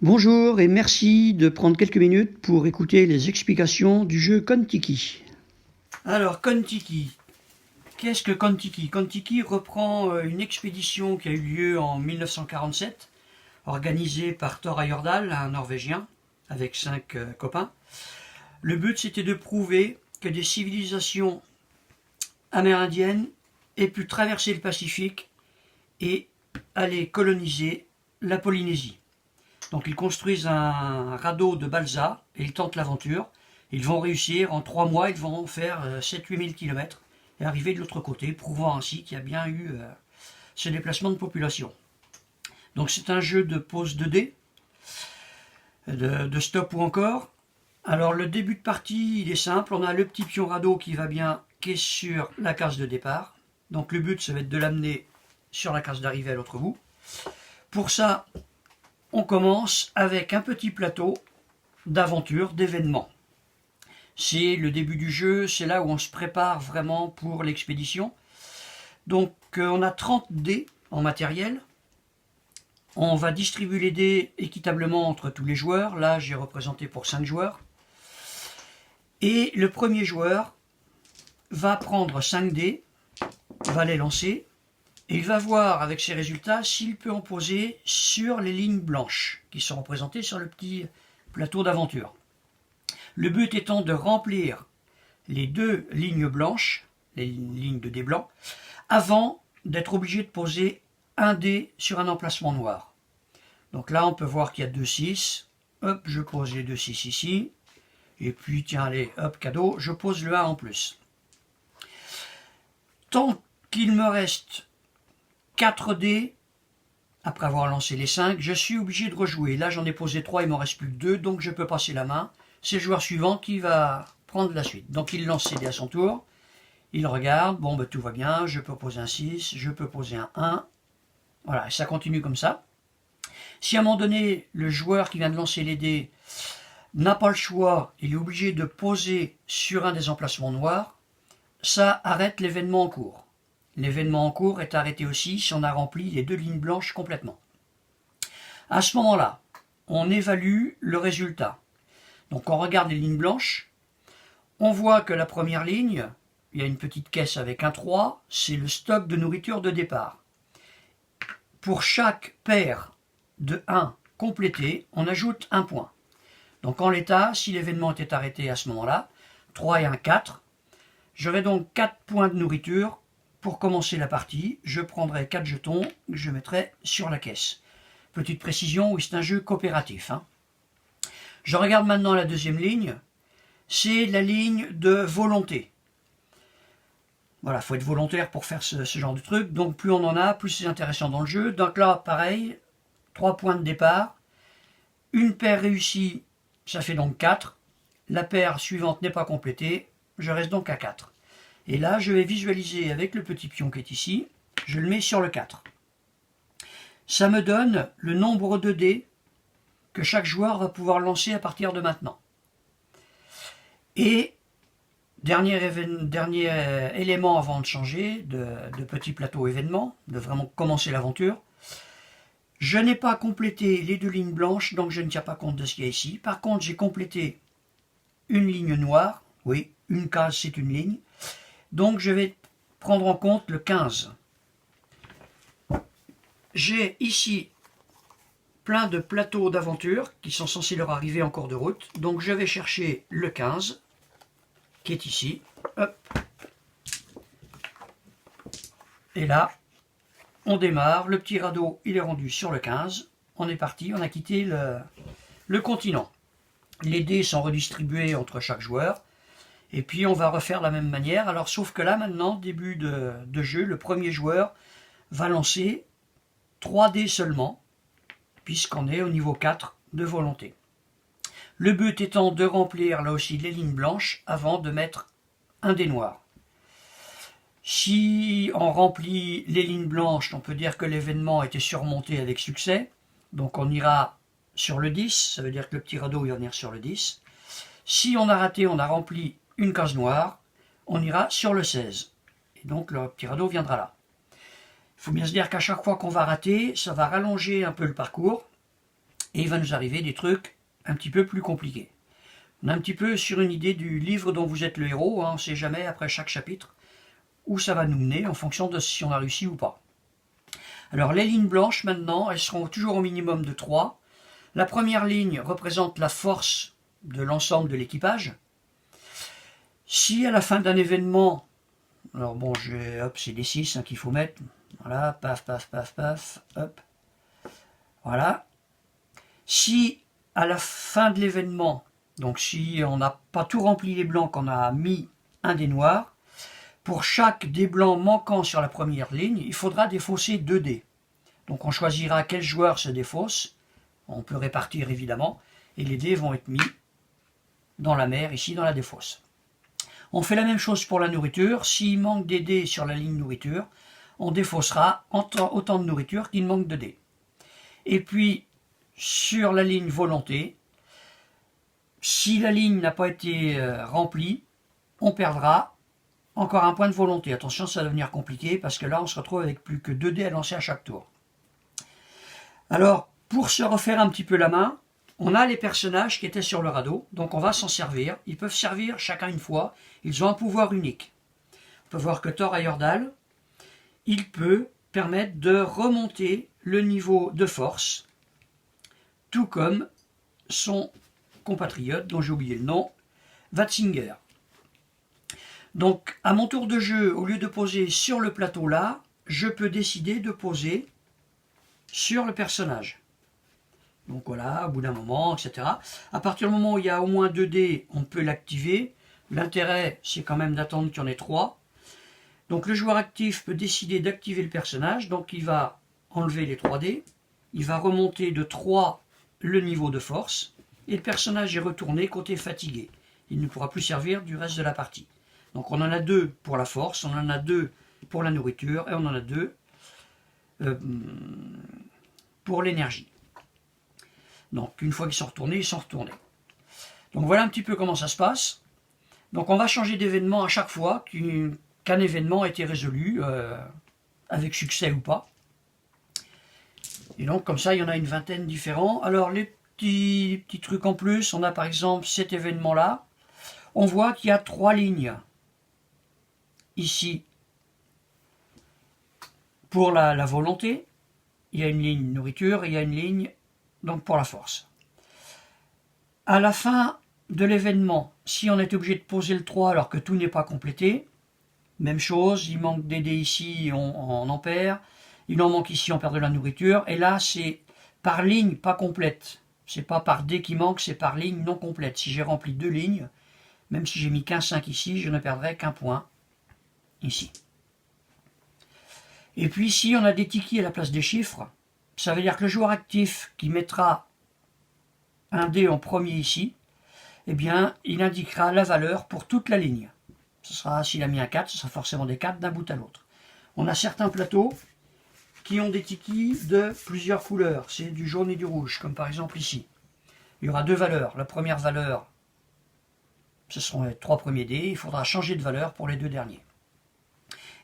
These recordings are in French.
Bonjour et merci de prendre quelques minutes pour écouter les explications du jeu Kon-Tiki. Alors, Kon-Tiki. Qu'est-ce que Kon-Tiki? Kon-Tiki reprend une expédition qui a eu lieu en 1947, organisée par Thor Heyerdahl, un Norvégien, avec 5 copains. Le but, c'était de prouver que des civilisations amérindiennes aient pu traverser le Pacifique et aller coloniser la Polynésie. Donc ils construisent un radeau de balsa et ils tentent l'aventure. Ils vont réussir, en 3 mois, ils vont faire 7-8 000 km et arriver de l'autre côté, prouvant ainsi qu'il y a bien eu ce déplacement de population. Donc c'est un jeu de pose 2D, de stop ou encore. Alors le début de partie, il est simple. On a le petit pion radeau qui va bien, qui est sur la case de départ. Donc le but, ça va être de l'amener sur la case d'arrivée à l'autre bout. Pour ça, on commence avec un petit plateau d'aventure, d'événements. C'est le début du jeu, c'est là où on se prépare vraiment pour l'expédition. Donc on a 30 dés en matériel. On va distribuer les dés équitablement entre tous les joueurs. Là, j'ai représenté pour 5 joueurs. Et le premier joueur va prendre 5 dés, va les lancer, et il va voir avec ses résultats s'il peut en poser sur les lignes blanches qui sont représentées sur le petit plateau d'aventure. Le but étant de remplir les 2 lignes blanches, les lignes de dés blancs, avant d'être obligé de poser un dé sur un emplacement noir. Donc là, on peut voir qu'il y a 2 6. Hop, je pose les 2 6 ici. Et puis, tiens, allez, hop, cadeau, je pose le 1 en plus. Tant qu'il me reste 4 dés, après avoir lancé les 5, je suis obligé de rejouer. Là, j'en ai posé 3, il m'en reste plus que 2, donc je peux passer la main. C'est le joueur suivant qui va prendre la suite. Donc il lance ses dés à son tour, il regarde, bon, tout va bien, je peux poser un 6, je peux poser un 1. Voilà, ça continue comme ça. Si à un moment donné, le joueur qui vient de lancer les dés n'a pas le choix, il est obligé de poser sur un des emplacements noirs, ça arrête l'événement en cours. L'événement en cours est arrêté aussi si on a rempli les 2 lignes blanches complètement. À ce moment-là, on évalue le résultat. Donc on regarde les lignes blanches, on voit que la première ligne, il y a une petite caisse avec un 3, c'est le stock de nourriture de départ. Pour chaque paire de 1 complété, on ajoute 1 point. Donc en l'état, si l'événement était arrêté à ce moment-là, 3 et 1, 4, j'aurais donc 4 points de nourriture. Pour commencer la partie, je prendrai 4 jetons que je mettrai sur la caisse. Petite précision, oui, c'est un jeu coopératif. Je regarde maintenant la deuxième ligne, c'est la ligne de volonté. Voilà, il faut être volontaire pour faire ce genre de truc, donc plus on en a, plus c'est intéressant dans le jeu. Donc là, pareil, 3 points de départ, une paire réussie, ça fait donc 4, la paire suivante n'est pas complétée, je reste donc à 4. Et là, je vais visualiser avec le petit pion qui est ici, je le mets sur le 4. Ça me donne le nombre de dés que chaque joueur va pouvoir lancer à partir de maintenant. Et dernier élément avant de changer de petit plateau événement, de vraiment commencer l'aventure, je n'ai pas complété les 2 lignes blanches, donc je ne tiens pas compte de ce qu'il y a ici. Par contre, j'ai complété une ligne noire, oui, une case c'est une ligne, donc je vais prendre en compte le 15. J'ai ici plein de plateaux d'aventure qui sont censés leur arriver en cours de route. Donc je vais chercher le 15 qui est ici. Hop. Et là, on démarre. Le petit radeau, il est rendu sur le 15. On est parti, on a quitté le continent. Les dés sont redistribués entre chaque joueur. Et puis on va refaire de la même manière. Alors sauf que là maintenant, début de jeu, le premier joueur va lancer 3 dés seulement, puisqu'on est au niveau 4 de volonté. Le but étant de remplir là aussi les lignes blanches avant de mettre un dé noir. Si on remplit les lignes blanches, on peut dire que l'événement a été surmonté avec succès. Donc on ira sur le 10, ça veut dire que le petit radeau il va venir sur le 10. Si on a raté, on a rempli une case noire, on ira sur le 16. Et donc le petit radeau viendra là. Il faut bien se dire qu'à chaque fois qu'on va rater, ça va rallonger un peu le parcours. Et il va nous arriver des trucs un petit peu plus compliqués. On est un petit peu sur une idée du livre dont vous êtes le héros, hein, on ne sait jamais après chaque chapitre où ça va nous mener en fonction de si on a réussi ou pas. Alors les lignes blanches maintenant, elles seront toujours au minimum de 3. La première ligne représente la force de l'ensemble de l'équipage. Si à la fin d'un événement, alors bon, hop, c'est des 6 hein, qu'il faut mettre, voilà, paf, paf, paf, paf, hop, voilà. Si à la fin de l'événement, donc si on n'a pas tout rempli les blancs, qu'on a mis un dé noir, pour chaque dé blanc manquant sur la première ligne, il faudra défausser 2 dés. Donc on choisira quel joueur se défausse, on peut répartir évidemment, et les dés vont être mis dans la mer, ici dans la défausse. On fait la même chose pour la nourriture, s'il manque des dés sur la ligne nourriture, on défaussera autant de nourriture qu'il manque de dés. Et puis sur la ligne volonté, si la ligne n'a pas été remplie, on perdra encore un point de volonté. Attention, ça va devenir compliqué parce que là, on se retrouve avec plus que 2 dés à lancer à chaque tour. Alors, pour se refaire un petit peu la main, on a les personnages qui étaient sur le radeau, donc on va s'en servir. Ils peuvent servir chacun une fois. Ils ont un pouvoir unique. On peut voir que Thor Heyerdahl, il peut permettre de remonter le niveau de force, tout comme son compatriote, dont j'ai oublié le nom, Watzinger. Donc, à mon tour de jeu, au lieu de poser sur le plateau là, je peux décider de poser sur le personnage. Donc voilà, au bout d'un moment, etc. À partir du moment où il y a au moins 2 dés, on peut l'activer. L'intérêt, c'est quand même d'attendre qu'il y en ait 3. Donc le joueur actif peut décider d'activer le personnage. Donc il va enlever les 3 dés. Il va remonter de 3 le niveau de force. Et le personnage est retourné côté fatigué. Il ne pourra plus servir du reste de la partie. Donc on en a 2 pour la force, on en a 2 pour la nourriture et on en a 2 pour l'énergie. Donc une fois qu'ils sont retournés, ils sont retournés. Donc voilà un petit peu comment ça se passe. Donc on va changer d'événement à chaque fois qu'un événement a été résolu, avec succès ou pas. Et donc comme ça, il y en a une vingtaine différents. Alors les petits trucs en plus, on a par exemple cet événement-là. On voit qu'il y a 3 lignes. Ici, pour la volonté, il y a une ligne nourriture et il y a une ligne donc pour la force. À la fin de l'événement, si on est obligé de poser le 3 alors que tout n'est pas complété, même chose, il manque des dés ici, on en perd, il en manque ici, on perd de la nourriture, et là c'est par ligne pas complète, c'est pas par dé qui manque, c'est par ligne non complète. Si j'ai rempli 2 lignes, même si j'ai mis qu'un 5 ici, je ne perdrai qu'un point ici. Et puis ici, on a des tikis à la place des chiffres. Ça veut dire que le joueur actif qui mettra un dé en premier ici, eh bien, il indiquera la valeur pour toute la ligne. Ce sera, s'il a mis un 4, ce sera forcément des 4 d'un bout à l'autre. On a certains plateaux qui ont des tikis de plusieurs couleurs. C'est du jaune et du rouge, comme par exemple ici. Il y aura 2 valeurs. La première valeur, ce seront les 3 premiers dés. Il faudra changer de valeur pour les 2 derniers.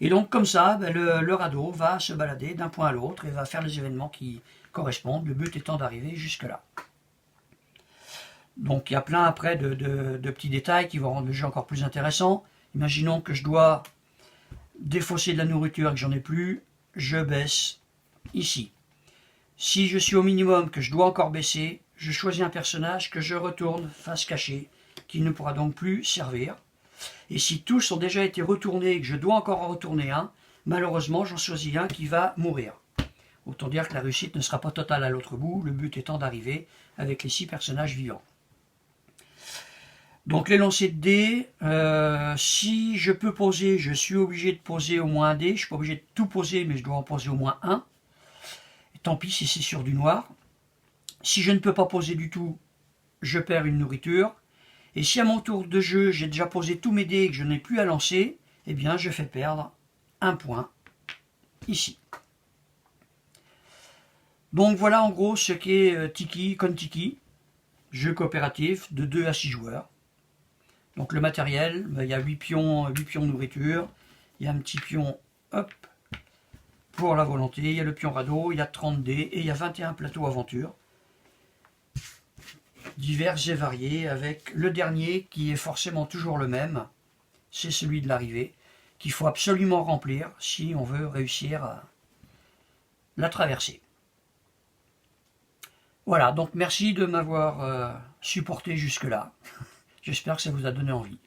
Et donc comme ça, le radeau va se balader d'un point à l'autre et va faire les événements qui correspondent, le but étant d'arriver jusque là. Donc il y a plein après de petits détails qui vont rendre le jeu encore plus intéressant. Imaginons que je dois défausser de la nourriture et que j'en ai plus, je baisse ici. Si je suis au minimum, que je dois encore baisser, je choisis un personnage que je retourne face cachée, qui ne pourra donc plus servir. Et si tous ont déjà été retournés et que je dois encore en retourner un, malheureusement j'en choisis un qui va mourir. Autant dire que la réussite ne sera pas totale à l'autre bout, le but étant d'arriver avec les 6 personnages vivants. Donc les lancers de dés, si je peux poser, je suis obligé de poser au moins un dé. Je ne suis pas obligé de tout poser, mais je dois en poser au moins un. Et tant pis si c'est sur du noir. Si je ne peux pas poser du tout, je perds une nourriture. Et si à mon tour de jeu, j'ai déjà posé tous mes dés et que je n'ai plus à lancer, eh bien je fais perdre un point ici. Donc voilà en gros ce qu'est Tiki Kon-Tiki, jeu coopératif de 2 à 6 joueurs. Donc le matériel, il y a 8 pions nourriture, il y a un petit pion hop, pour la volonté, il y a le pion radeau, il y a 30 dés et il y a 21 plateaux aventure. divers et variés, avec le dernier qui est forcément toujours le même, c'est celui de l'arrivée, qu'il faut absolument remplir si on veut réussir à la traverser. Voilà, donc merci de m'avoir supporté jusque-là. J'espère que ça vous a donné envie.